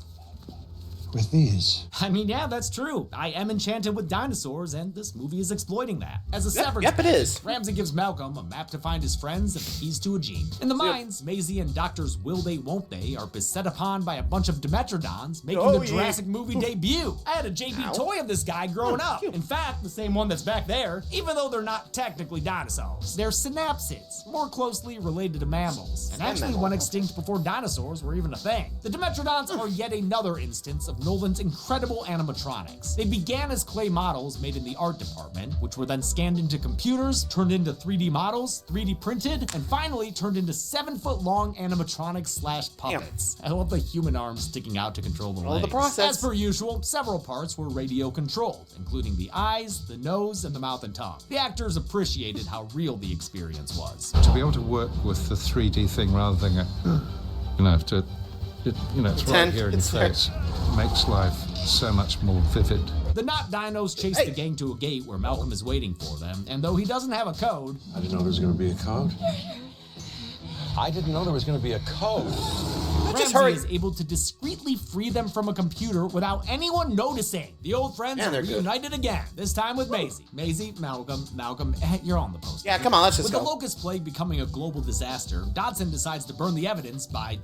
with these. I mean, yeah, that's true. I am enchanted with dinosaurs, and this movie is exploiting that. As a severance, yep, it is. Ramsey gives Malcolm a map to find his friends and the keys to a jeep. In the mines, Maisie and Doctors Will They Won't They are beset upon by a bunch of Dimetrodons making their Jurassic movie debut. I had a JP toy of this guy growing up. In fact, the same one that's back there, even though they're not technically dinosaurs. They're synapsids, more closely related to mammals, and actually went extinct before dinosaurs were even a thing. The Dimetrodons are yet another instance of Nolan's incredible animatronics. They began as clay models made in the art department, which were then scanned into computers, turned into 3D models, 3D printed, and finally turned into 7-foot-long animatronics / puppets. I love the human arms sticking out to control the legs. The process. As per usual, several parts were radio controlled, including the eyes, the nose, and the mouth and tongue. The actors appreciated how real the experience was. To be able to work with the 3D thing rather than it's right here in your face. Makes life so much more vivid. The not dinos chase the gang to a gate where Malcolm is waiting for them, and though he doesn't have a code... I didn't know there was going to be a code. I didn't know there was going to be a code. Ramsey is able to discreetly free them from a computer without anyone noticing. The old friends are reunited again, this time with Maisie. Maisie, Malcolm, you're on the poster. Yeah, come on, let's just go. With the Locust plague becoming a global disaster, Dodson decides to burn the evidence by,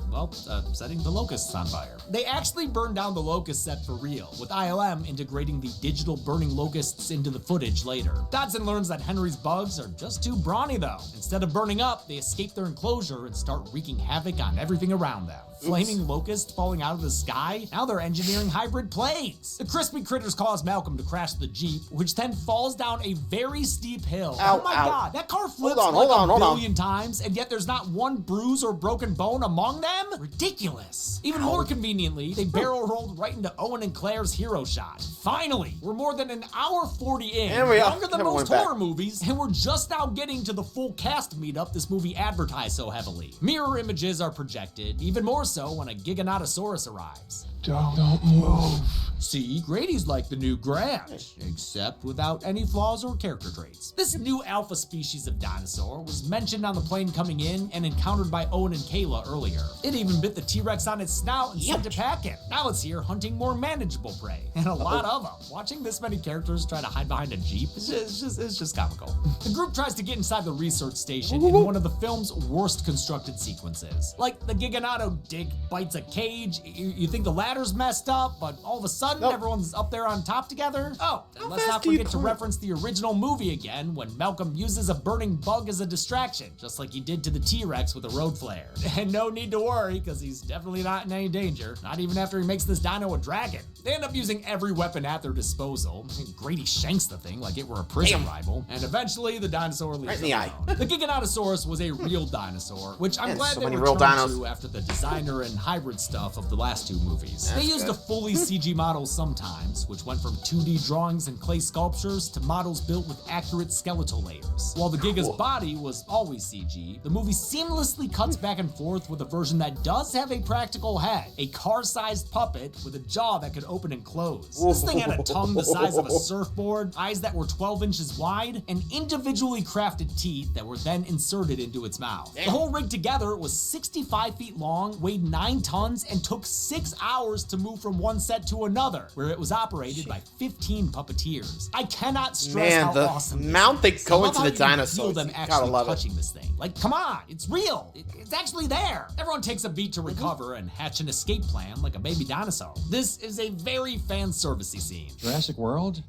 setting the locusts on fire. They actually burned down the locust set for real, with ILM integrating the digital burning locusts into the footage later. Dodson learns that Henry's bugs are just too brawny though. Instead of burning up, they escape their enclosure and start wreaking havoc on everything around them. Flaming locusts falling out of the sky? Now they're engineering hybrid planes. The crispy critters cause Malcolm to crash the Jeep, which then falls down a very steep hill. Ow, oh my God, that car flips hold on, a billion times, and yet there's not one bruise or broken bone among them? Ridiculous. Even more conveniently, they barrel rolled right into Owen and Claire's hero shot. Finally, we're more than an hour 40 in, and we longer than most back. horror movies, and we're just now getting to the full cast meetup this movie advertised so heavily. Mirror images are projected, even more so when a Giganotosaurus arrives. Don't move. See, Grady's like the new Grant, except without any flaws or character traits. This new alpha species of dinosaur was mentioned on the plane coming in and encountered by Owen and Kayla earlier. It even bit the T-Rex on its snout and sent it packing. Now it's here hunting more manageable prey, and a lot of them. Watching this many characters try to hide behind a Jeep is just comical. The group tries to get inside the research station in one of the film's worst constructed sequences. Like the Giganoto dig bites a cage, you think the ladder's messed up, but all of a sudden everyone's up there on top together. Oh, and let's not forget to reference the original movie again when Malcolm uses a burning bug as a distraction, just like he did to the T-Rex with a road flare. And no need to worry, because he's definitely not in any danger, not even after he makes this dino a dragon. They end up using every weapon at their disposal. Grady shanks the thing like it were a prison rival, and eventually the dinosaur leaves right in the eye. The Giganotosaurus was a real dinosaur, which I'm glad so they many real returned dinos. to after the designer and hybrid stuff of the last two movies. They used a fully CG model sometimes, which went from 2D drawings and clay sculptures to models built with accurate skeletal layers. While the Giga's body was always CG, the movie seamlessly cuts back and forth with a version that does have a practical head, a car-sized puppet with a jaw that could open and close. This thing had a tongue the size of a surfboard, eyes that were 12 inches wide, and individually crafted teeth that were then inserted into its mouth. The whole rig together was 65 feet long, weighed 9 tons, and took 6 hours hours to move from one set to another, where it was operated by 15 puppeteers. I cannot stress how the awesome this amount they is. go I love into how the you can dinosaurs, feel them you gotta actually love it. touching this thing. Like, come on, it's real. It's actually there. Everyone takes a beat to recover and hatch an escape plan like a baby dinosaur. This is a very fan servicey scene. Jurassic World?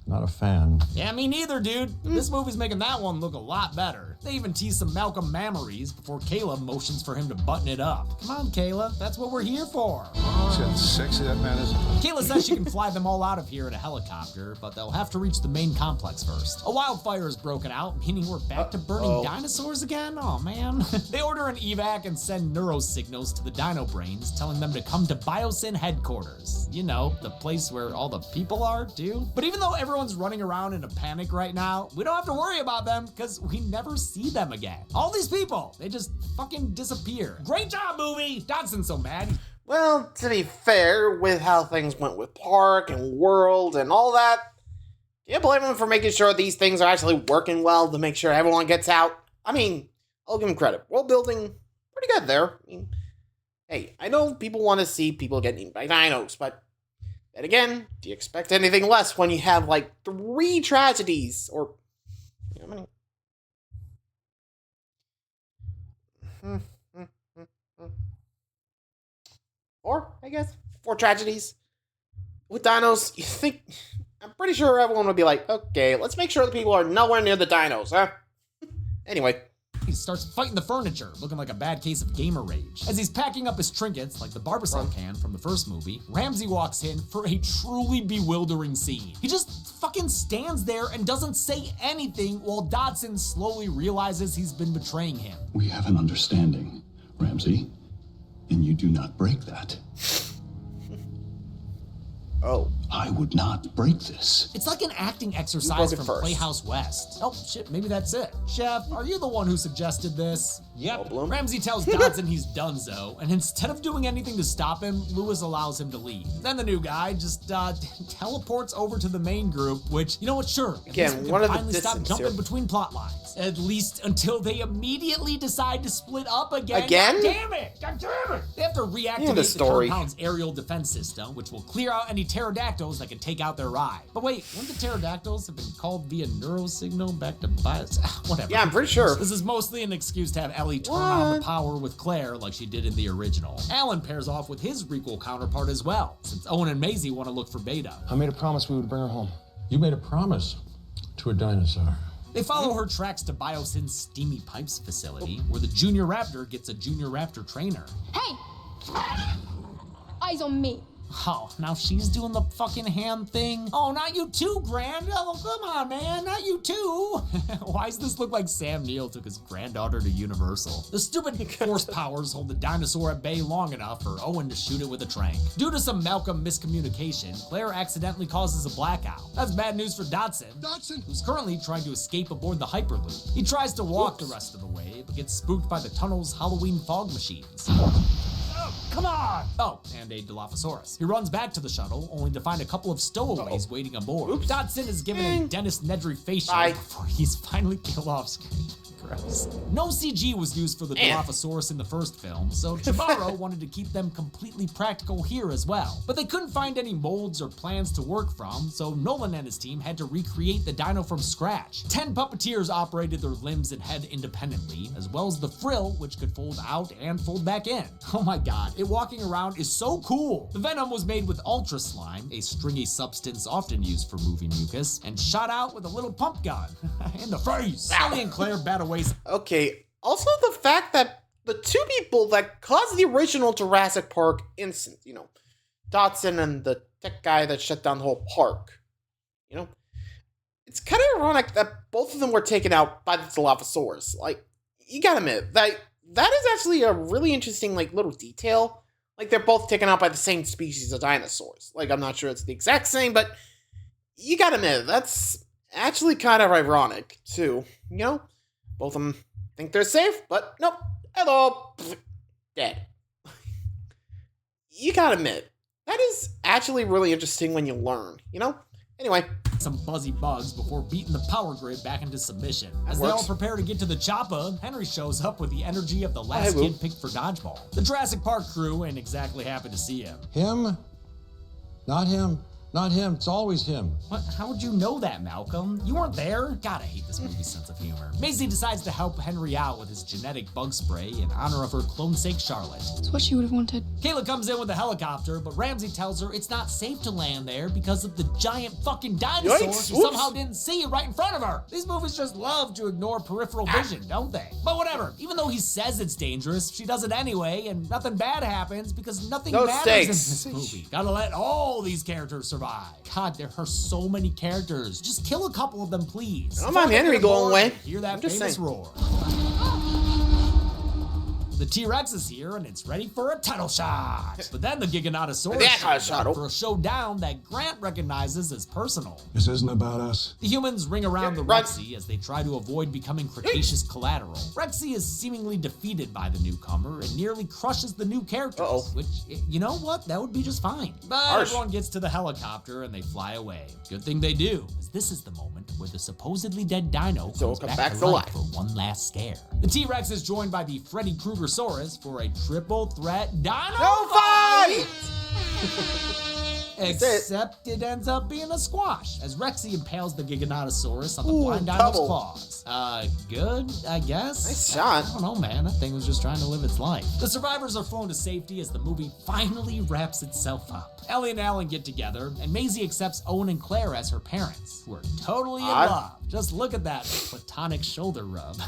Not a fan. Yeah, me neither, dude. This movie's making that one look a lot better. They even tease some Malcolm memories before Kayla motions for him to button it up. Come on, Kayla. That's what we're here for. See how sexy that man is? Kayla says she can fly them all out of here in a helicopter, but they'll have to reach the main complex first. A wildfire has broken out, meaning we're back to burning dinosaurs again? Oh, man. They order an evac and send neuro signals to the dino brains, telling them to come to Biosyn headquarters. You know, the place where all the people are, too. But even though everyone's running around in a panic right now, we don't have to worry about them because we never see them again. All these people, they just fucking disappear. Great job, movie! Dodson's so mad. Well, to be fair, with how things went with Park and World and all that, you blame him for making sure these things are actually working well to make sure everyone gets out. I mean, I'll give him credit. World building, pretty good there. I mean, hey, I know people want to see people get eaten by dinos, but then again, do you expect anything less when you have like 3 tragedies or, you know, or I guess 4 tragedies with dinos? You think? I'm pretty sure everyone would be like, okay, let's make sure the people are nowhere near the dinos, huh? Anyway. He starts fighting the furniture, looking like a bad case of gamer rage. As he's packing up his trinkets, like the Barbasol can from the first movie, Ramsey walks in for a truly bewildering scene. He just fucking stands there and doesn't say anything while Dodson slowly realizes he's been betraying him. We have an understanding, Ramsey, and you do not break that. Oh. I would not break this. It's like an acting exercise from Playhouse West. Oh, shit, maybe that's it. Chef, are you the one who suggested this? Yep. Ramsey tells Dodson he's donezo, and instead of doing anything to stop him, Lewis allows him to leave. Then the new guy just teleports over to the main group, which, you know what, sure. Again, one of the finally stop distance jumping here. between plot lines. At least until they immediately decide to split up again. Again? God damn it! God damn it! They have to reactivate the compound's aerial defense system, which will clear out any pterodactyls that can take out their ride. But wait, wouldn't the pterodactyls have been called via neurosignal back to bios? Whatever. Yeah, I'm pretty sure. This is mostly an excuse to have Ellie turn on the power with Claire like she did in the original. Alan pairs off with his requel counterpart as well, since Owen and Maisie want to look for Beta. I made a promise we would bring her home. You made a promise to a dinosaur. They follow her tracks to Biosyn's Steamy Pipes facility, where the Junior Raptor gets a Junior Raptor trainer. Hey! Eyes on me. Oh, now she's doing the fucking hand thing? Oh, not you too, Grand. Oh, come on, man. Not you too. Why does this look like Sam Neill took his granddaughter to Universal? The stupid force powers hold the dinosaur at bay long enough for Owen to shoot it with a trank. Due to some Malcolm miscommunication, Claire accidentally causes a blackout. That's bad news for Dodson, who's currently trying to escape aboard the Hyperloop. He tries to walk the rest of the way, but gets spooked by the tunnel's Halloween fog machines. Come on! Oh, and a Dilophosaurus. He runs back to the shuttle, only to find a couple of stowaways waiting aboard. Dodson is given a Dennis Nedry face shave before he's finally killed off screen. Gross. No CG was used for the Dilophosaurus in the first film, so Trevorrow wanted to keep them completely practical here as well. But they couldn't find any molds or plans to work from, so Nolan and his team had to recreate the dino from scratch. 10 puppeteers operated their limbs and head independently, as well as the frill, which could fold out and fold back in. Oh my god, it walking around is so cool! The venom was made with ultra slime, a stringy substance often used for moving mucus, and shot out with a little pump gun. In the face! Ellie and Claire bat away. Okay, also the fact that the 2 people that caused the original Jurassic Park incident, you know, Dodson and the tech guy that shut down the whole park, you know, it's kind of ironic that both of them were taken out by the Dilophosaurus. Like, you gotta admit, that is actually a really interesting, like, little detail. Like, they're both taken out by the same species of dinosaurs. Like, I'm not sure it's the exact same, but you gotta admit, that's actually kind of ironic, too, you know? Both of them think they're safe, but nope. Hello. Dead. You gotta admit, that is actually really interesting when you learn, you know? Anyway, some buzzy bugs before beating the power grid back into submission. As they all prepare to get to the choppa, Henry shows up with the energy of the last kid picked for dodgeball. The Jurassic Park crew ain't exactly happy to see him. Him? Not him. Not him. It's always him. What? How would you know that, Malcolm? You weren't there? God, I hate this movie's sense of humor. Maisie decides to help Henry out with his genetic bug spray in honor of her clone's sake, Charlotte. It's what she would have wanted. Kayla comes in with a helicopter, but Ramsey tells her it's not safe to land there because of the giant fucking dinosaur who somehow didn't see right in front of her. These movies just love to ignore peripheral vision, don't they? But whatever. Even though he says it's dangerous, she does it anyway, and nothing bad happens because nothing matters in this movie. Gotta let all these characters survive. God, there are so many characters. Just kill a couple of them, please. I don't mind Henry going away. Hear that famous roar. The T-Rex is here and it's ready for a title shot. But then the Giganotosaurus shows up for a showdown that Grant recognizes as personal. This isn't about us. The humans ring around the Rexy as they try to avoid becoming Cretaceous collateral. Rexy is seemingly defeated by the newcomer and nearly crushes the new characters, which, you know what, that would be just fine. But everyone gets to the helicopter and they fly away. Good thing they do, as this is the moment where the supposedly dead Dino comes back to life for one last scare. The T-Rex is joined by the Freddy Kruegersaurus for a triple threat Dino fight! Except it ends up being a squash, as Rexy impales the Giganotosaurus on the blind Dino's claws. Good, I guess? Nice shot. I don't know, man. That thing was just trying to live its life. The survivors are flown to safety as the movie finally wraps itself up. Ellie and Alan get together, and Maisie accepts Owen and Claire as her parents, who are totally in love. Just look at that platonic shoulder rub.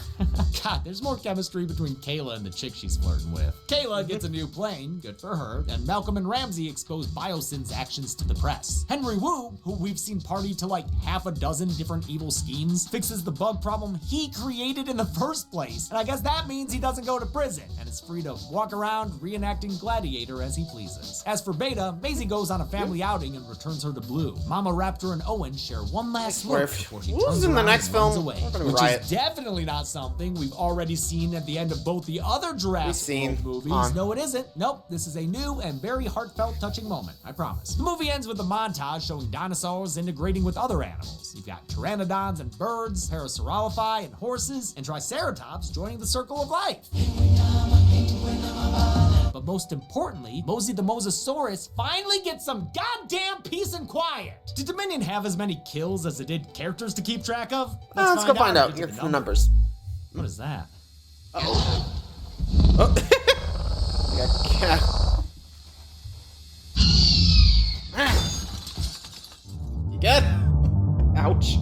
God, there's more chemistry between Kayla and the chick she's flirting with. Kayla gets a new plane, good for her, and Malcolm and Ramsey expose Biosyn's actions to the press. Henry Wu, who we've seen party to like half a dozen different evil schemes, fixes the bug problem he created in the first place. And I guess that means he doesn't go to prison and is free to walk around reenacting Gladiator as he pleases. As for Beta, Maisie goes on a family outing and returns her to Blue. Mama Raptor and Owen share one last look before she turns in the next film away, which is definitely not something we've already seen at the end of both the other Jurassic World movies. No, it isn't. Nope, this is a new and very heartfelt, touching moment, I promise. The movie ends with a montage showing dinosaurs integrating with other animals. You've got pteranodons and birds, parasaurolophyi and horses, and triceratops joining the circle of life. But most importantly, Mosey the Mosasaurus finally gets some goddamn peace and quiet. Did Dominion have as many kills as it did characters to keep track of? Let's go find out. Get the numbers. What is that? Uh-oh. Oh. You good? Ouch.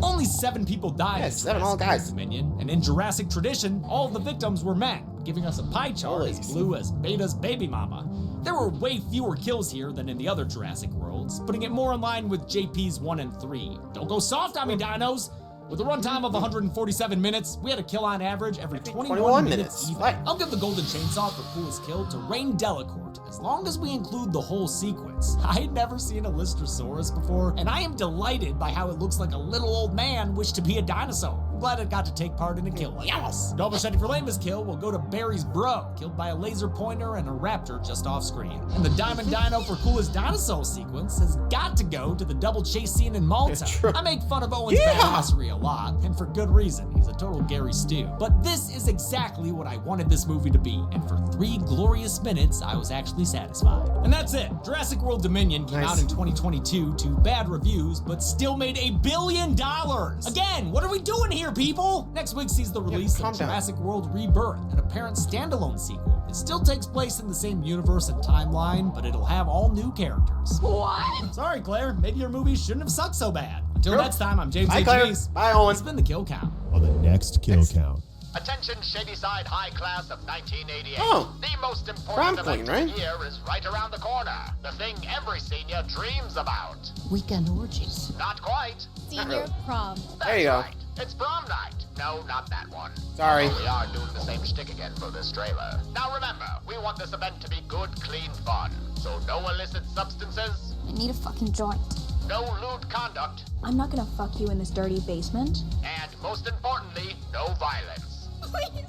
Only 7 people died. Yeah, 7 all guys. Dominion, and in Jurassic tradition, all of the victims were men, giving us a pie chart as blue as Beta's baby mama. There were way fewer kills here than in the other Jurassic Worlds, putting it more in line with JP's 1 and 3. Don't go soft on me, dinos! With a runtime of 147 minutes, we had a kill on average every 21 minutes even. I'll give the golden chainsaw for coolest kill to Rain Delacourt, as long as we include the whole sequence. I had never seen a Lystrosaurus before, and I am delighted by how it looks like a little old man wished to be a dinosaur. I'm glad it got to take part in a kill like this. Double Shetty for lamest kill will go to Barry's bro, killed by a laser pointer and a raptor just off screen. And the Diamond Dino for coolest dinosaur sequence has got to go to the double chase scene in Malta. I make fun of Owen's badassery a lot, and for good reason. He's a total Gary Stu. But this is exactly what I wanted this movie to be, and for 3 glorious minutes, I was actually satisfied. And that's it. Jurassic World Dominion came out in 2022 to bad reviews, but still made $1 billion. Again, what are we doing here, people? Next week sees the release of Jurassic World Rebirth, an apparent standalone sequel. It still takes place in the same universe and timeline, but it'll have all new characters. What? Sorry, Claire. Maybe your movie shouldn't have sucked so bad. Until next time, I'm James H. Reese. Bye, Owen. It's been the Kill Count. On the next Kill Count. Attention Shadyside High Class of 1988. Oh. The most important event of right? the year is right around the corner. The thing every senior dreams about. Weekend orgies. Not quite. Senior prom. There you go. Right. It's prom night. No, not that one. Sorry. We are doing the same shtick again for this trailer. Now remember, we want this event to be good, clean fun. So no illicit substances. I need a fucking joint. No lewd conduct. I'm not gonna fuck you in this dirty basement. And most importantly, no violence. Please.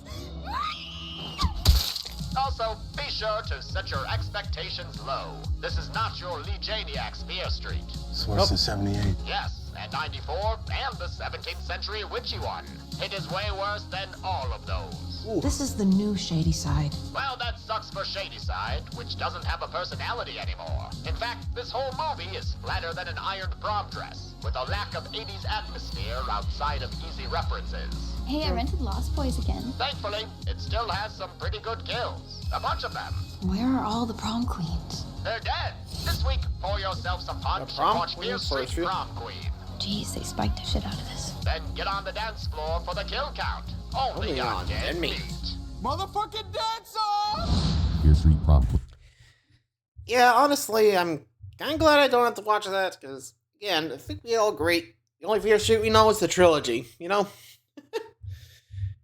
Also, be sure to set your expectations low. This is not your Lee Janiak Spear Street. Source is 78. Yes, and 94, and the 17th century witchy one. It is way worse than all of those. This is the new shady side. Well, that sucks for Shadyside, which doesn't have a personality anymore. In fact, this whole movie is flatter than an ironed prom dress, with a lack of 80s atmosphere outside of easy references. Hey, I rented Lost Boys again. Thankfully, it still has some pretty good kills. A bunch of them. Where are all the prom queens? They're dead. This week, pour yourself some punch and watch Fear Street Prom Queen. Jeez, they spiked the shit out of this. Then get on the dance floor for the kill count. Only on Dead Meat. Motherfucking dance off! Fear Street Prom. Yeah, honestly, I'm kind of glad I don't have to watch that, because, again, I think we all agree. The only Fear Street we know is the trilogy, you know?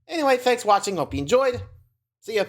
Anyway, thanks for watching. Hope you enjoyed. See ya.